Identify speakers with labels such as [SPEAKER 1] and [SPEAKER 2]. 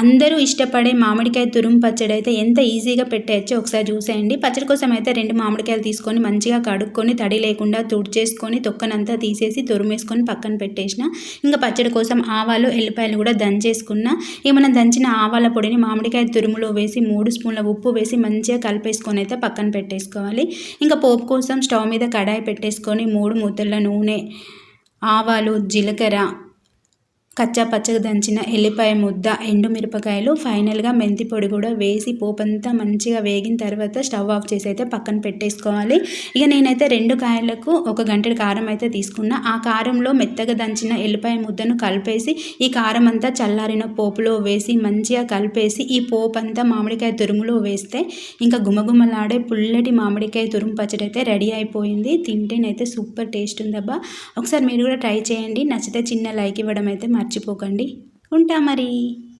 [SPEAKER 1] అందరూ ఇష్టపడే మామిడికాయ తురుము పచ్చడి అయితే ఎంత ఈజీగా పెట్టేయచ్చో ఒకసారి చూసేయండి. పచ్చడి కోసం అయితే 2 మామిడికాయలు తీసుకొని మంచిగా కడుక్కొని తడి లేకుండా తుడిచేసుకొని తొక్కనంతా తీసేసి తురిమేసుకొని పక్కన పెట్టేసిన. ఇంకా పచ్చడి కోసం ఆవాలు, ఎల్లిపాయలు కూడా దంచేసుకున్న. ఇక మనం దంచిన ఆవాల పొడిని మామిడికాయ తురుములో వేసి 3 స్పూన్ల ఉప్పు వేసి మంచిగా కలిపేసుకొని అయితే పక్కన పెట్టేసుకోవాలి. ఇంకా పోపు కోసం స్టవ్ మీద కడాయి పెట్టేసుకొని 3 ముద్దల నూనె, ఆవాలు, జీలకర్ర, కచ్చా పచ్చగా దంచిన ఎల్లిపాయ ముద్ద, ఎండుమిరపకాయలు, ఫైనల్గా మెంతి పొడి కూడా వేసి పోపంతా మంచిగా వేగిన తర్వాత స్టవ్ ఆఫ్ చేసి అయితే పక్కన పెట్టేసుకోవాలి. ఇక నేనైతే 2 కాయలకు 1 గంటెడు కారం అయితే తీసుకున్నా. ఆ కారంలో మెత్తగా దంచిన ఎల్లిపాయ ముద్దను కలిపేసి ఈ కారం అంతా చల్లారిన పోపులో వేసి మంచిగా కలిపేసి ఈ పోపు అంతా మామిడికాయ తురుములో వేస్తే ఇంకా గుమగుమలాడే పుల్లటి మామిడికాయ తురుము పచ్చడి అయితే రెడీ అయిపోయింది. తింటేనైతే సూపర్ టేస్ట్ ఉందబ్బా. ఒకసారి మీరు కూడా ట్రై చేయండి. నచ్చితే చిన్న లైక్ ఇవ్వడం అయితే మర్చిపోకండి. ఉంటా మరి.